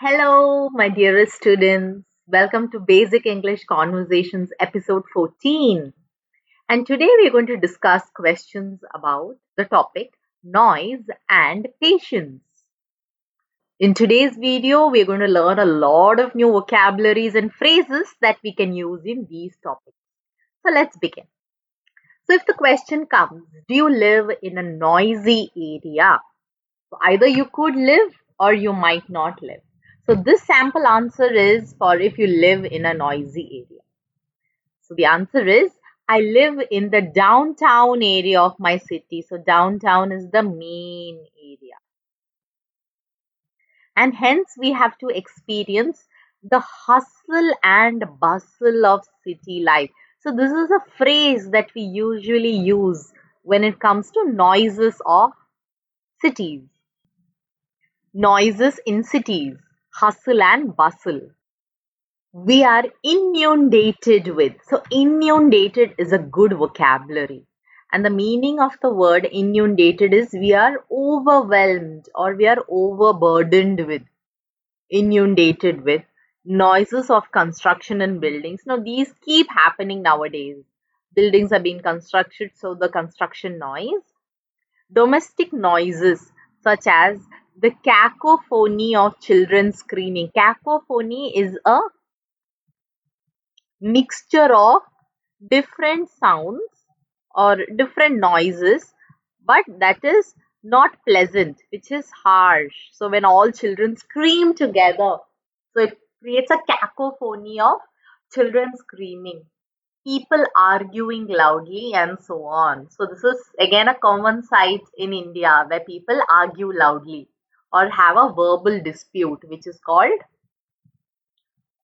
Hello, my dearest students. Welcome to Basic English Conversations, episode 14. And today we are going to discuss questions about the topic noise and patience. In today's video, we are going to learn a lot of new vocabularies and phrases that we can use in these topics. So let's begin. So if the question comes, do you live in a noisy area? So either you could live or you might not live. So this sample answer is for if you live in a noisy area. So the answer is I live in the downtown area of my city. So downtown is the main area. And hence we have to experience the hustle and bustle of city life. So this is a phrase that we usually use when it comes to noises of cities. Noises in cities, hustle and bustle. We are inundated with. So, inundated is a good vocabulary. And the meaning of the word inundated is we are overwhelmed or we are overburdened with, inundated with noises of construction and buildings. Now, these keep happening nowadays. Buildings are being constructed, so the construction noise. Domestic noises such as the cacophony of children screaming. Cacophony is a mixture of different sounds or different noises, but that is not pleasant, which is harsh. So when all children scream together, so it creates a cacophony of children screaming, people arguing loudly, and so on. So this is again a common sight in India where people argue loudly or have a verbal dispute, which is called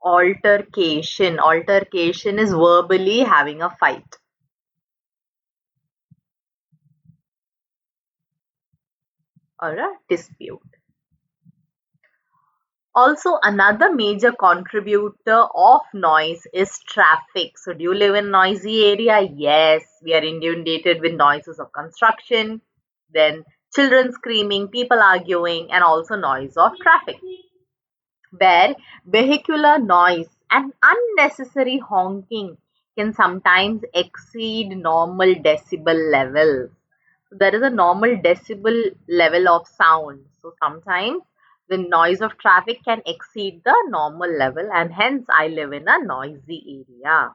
altercation. Altercation is verbally having a fight or a dispute. Also, another major contributor of noise is traffic. So, do you live in noisy area? Yes, we are inundated with noises of construction, then children screaming, people arguing, and also noise of traffic. Where vehicular noise and unnecessary honking can sometimes exceed normal decibel levels. There is a normal decibel level of sound. So sometimes the noise of traffic can exceed the normal level, and hence I live in a noisy area.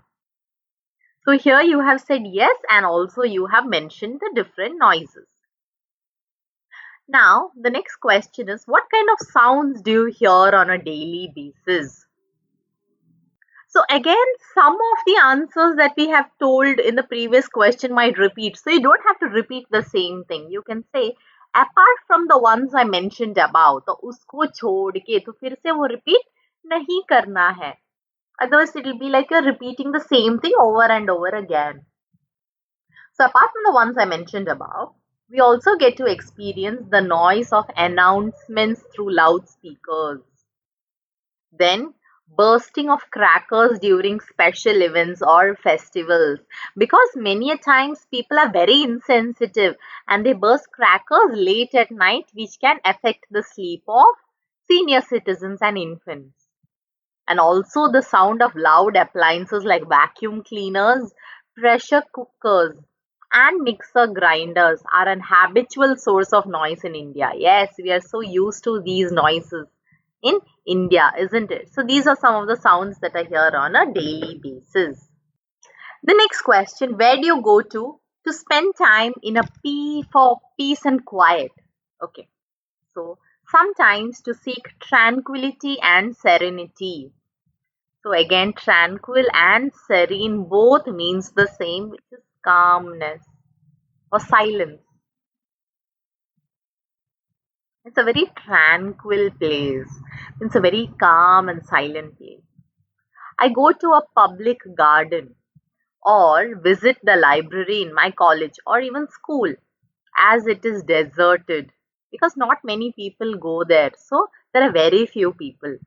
So here you have said yes, and also you have mentioned the different noises. Now, the next question is, what kind of sounds do you hear on a daily basis? So again, some of the answers that we have told in the previous question might repeat. So you don't have to repeat the same thing. You can say, apart from the ones I mentioned above, तो उसको छोड़ के तो फिर से वो repeat नहीं करना है. Otherwise, it will be like you're repeating the same thing over and over again. So apart from the ones I mentioned above, we also get to experience the noise of announcements through loudspeakers. Then bursting of crackers during special events or festivals, because many a times people are very insensitive and they burst crackers late at night, which can affect the sleep of senior citizens and infants. And also the sound of loud appliances like vacuum cleaners, pressure cookers, and mixer grinders are an habitual source of noise in India. Yes, we are so used to these noises in India, isn't it? So these are some of the sounds that I hear on a daily basis. The next question, where do you go to spend time in a for peace and quiet? Okay. So sometimes to seek tranquility and serenity. So again, tranquil and serene both means the same, which is calmness or silence. It's a very tranquil place. It's a very calm and silent place. I go to a public garden or visit the library in my college or even school as it is deserted, because not many people go there. So there are very few people.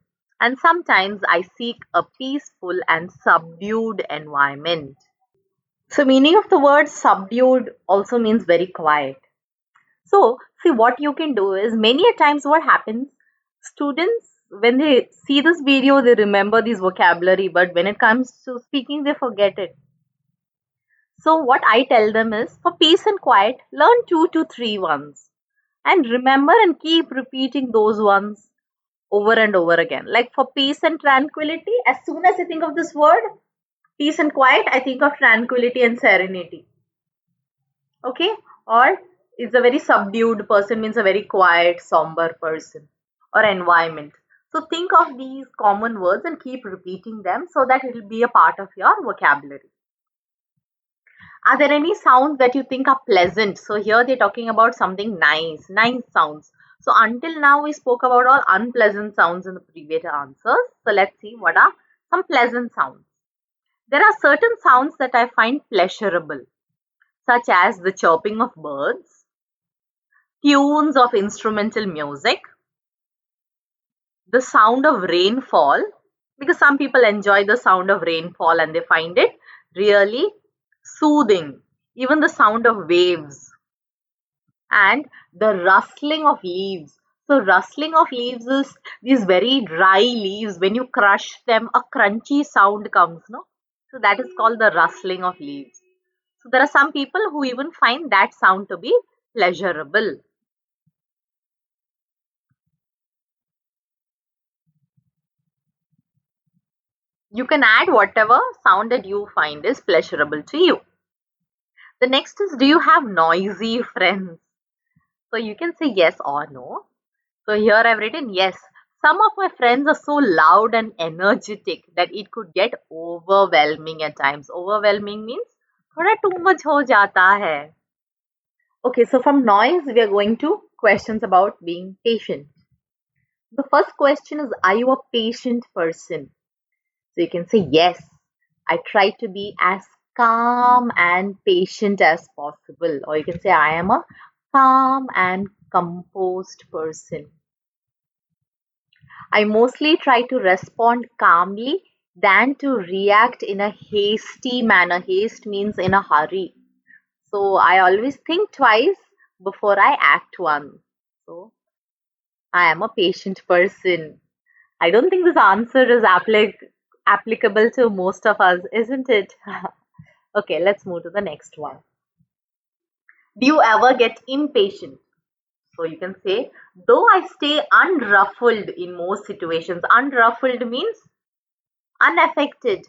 And sometimes I seek a peaceful and subdued environment. So meaning of the word subdued also means very quiet. So see, what you can do is, many a times what happens, students when they see this video, they remember this vocabulary, but when it comes to speaking, they forget it. So what I tell them is, for peace and quiet, learn 2 to 3 ones and remember and keep repeating those ones over and over again. Like for peace and tranquility, as soon as I think of this word, peace and quiet, I think of tranquility and serenity. Okay? Or it's a very subdued person, means a very quiet, somber person or environment. So think of these common words and keep repeating them so that it will be a part of your vocabulary. Are there any sounds that you think are pleasant? So here they're talking about something nice, nice sounds. So until now we spoke about all unpleasant sounds in the previous answers. So let's see what are some pleasant sounds. There are certain sounds that I find pleasurable, such as the chirping of birds, tunes of instrumental music, the sound of rainfall, because some people enjoy the sound of rainfall and they find it really soothing, even the sound of waves, and the rustling of leaves. So rustling of leaves is these very dry leaves. When you crush them, a crunchy sound comes, no? So that is called the rustling of leaves. So there are some people who even find that sound to be pleasurable. You can add whatever sound that you find is pleasurable to you. The next is, do you have noisy friends? So you can say yes or no. So here I've written yes. Some of my friends are so loud and energetic that it could get overwhelming at times. Overwhelming means थोड़ा too much हो जाता है. Okay, so from noise we are going to questions about being patient. The first question is, are you a patient person? So you can say yes. I try to be as calm and patient as possible. Or you can say I am a calm and composed person. I mostly try to respond calmly than to react in a hasty manner. Haste means in a hurry. So I always think twice before I act once. So I am a patient person. I don't think this answer is applicable to most of us, isn't it? Okay, let's move to the next one. Do you ever get impatient? So you can say, though I stay unruffled in most situations. Unruffled means unaffected.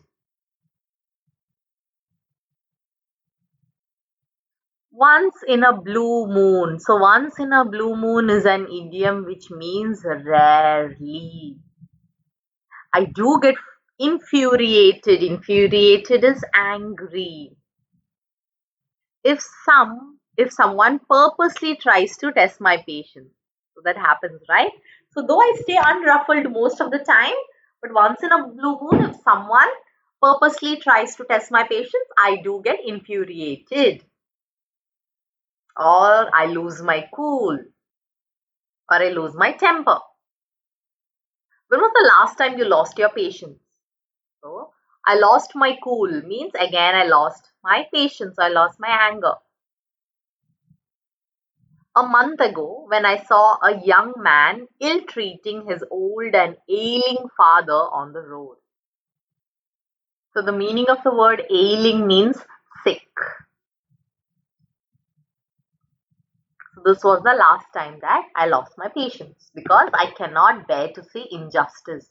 Once in a blue moon. So once in a blue moon is an idiom which means rarely. I do get infuriated. Infuriated is angry. If someone purposely tries to test my patience. So that happens, right? So though I stay unruffled most of the time, but once in a blue moon, if someone purposely tries to test my patience, I do get infuriated. Or I lose my cool, or I lose my temper. When was the last time you lost your patience? So I lost my cool means again I lost my patience, I lost my anger. A month ago, when I saw a young man ill-treating his old and ailing father on the road. So the meaning of the word ailing means sick. So this was the last time that I lost my patience because I cannot bear to see injustice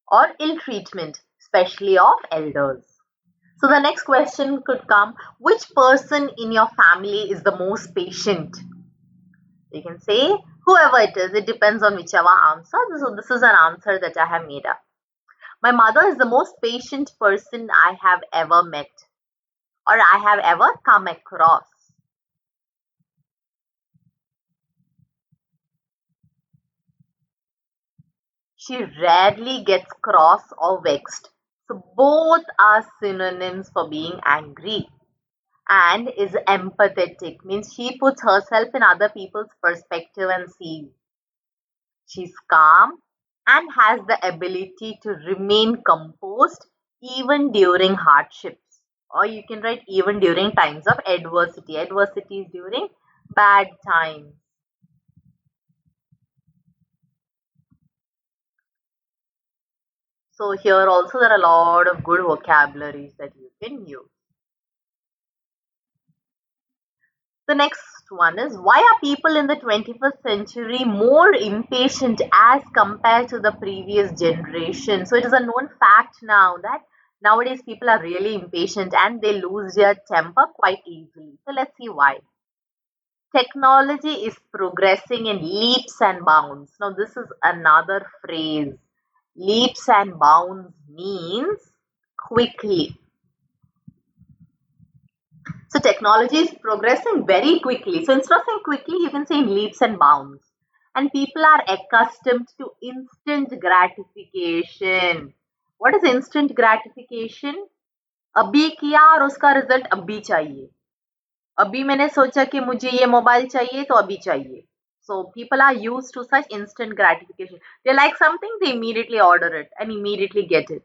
or ill treatment, especially of elders. So the next question could come, which person in your family is the most patient? You can say whoever it is, it depends on whichever answer. So this is an answer that I have made up. My mother is the most patient person I have ever met or I have ever come across. She rarely gets cross or vexed. So both are synonyms for being angry. And is empathetic means she puts herself in other people's perspective and sees. She's calm and has the ability to remain composed even during hardships. Or you can write even during times of adversity. Adversity is during bad times. So here also there are a lot of good vocabularies that you can use. The next one is, why are people in the 21st century more impatient as compared to the previous generation? So it is a known fact now that nowadays people are really impatient and they lose their temper quite easily. So let's see why. Technology is progressing in leaps and bounds. Now this is another phrase. Leaps and bounds means quickly. So technology is progressing very quickly. So instead of saying quickly, you can say in leaps and bounds. And people are accustomed to instant gratification. What is instant gratification? अभी किया और उसका result अभी चाहिए. अभी मैंने सोचा कि मुझे ये मोबाइल चाहिए तो अभी चाहिए. So people are used to such instant gratification. They like something, they immediately order it and immediately get it,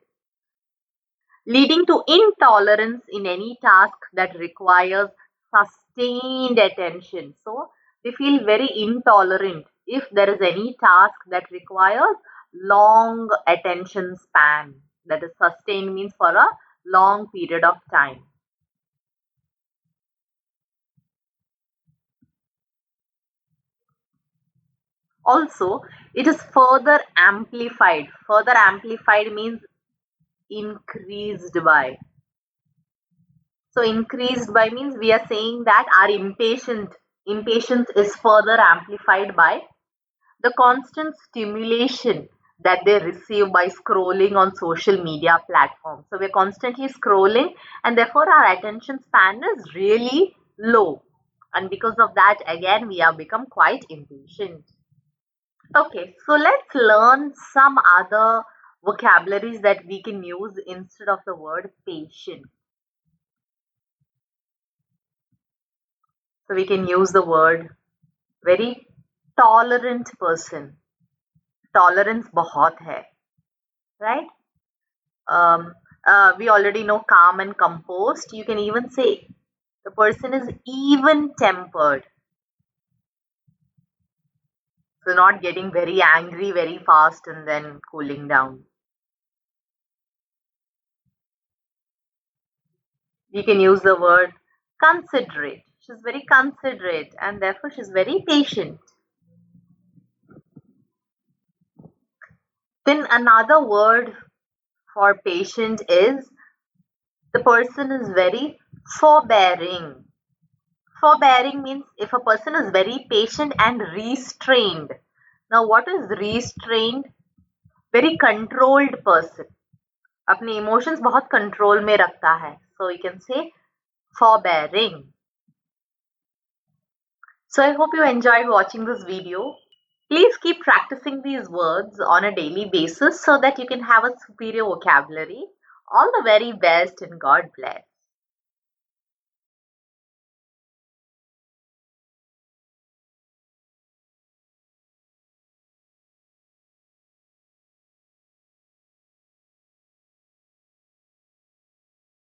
leading to intolerance in any task that requires sustained attention. So they feel very intolerant if there is any task that requires long attention span. That is, sustained means for a long period of time. Also, it is further amplified. Further amplified means increased by. So increased by means we are saying that our impatience is further amplified by the constant stimulation that they receive by scrolling on social media platforms. So we're constantly scrolling and therefore our attention span is really low. And because of that, again, we have become quite impatient. Okay, so let's learn some other vocabularies that we can use instead of the word patient. So we can use the word very tolerant person. Tolerance बहुत है, right? We already know calm and composed. You can even say the person is even tempered. So not getting very angry very fast and then cooling down. We can use the word considerate. She's very considerate and therefore she's very patient. Then another word for patient is the person is very forbearing. Forbearing means if a person is very patient and restrained. Now what is restrained? Very controlled person. अपने emotions बहुत control में रखता है. So you can say forbearing. So I hope you enjoyed watching this video. Please keep practicing these words on a daily basis so that you can have a superior vocabulary. All the very best and God bless.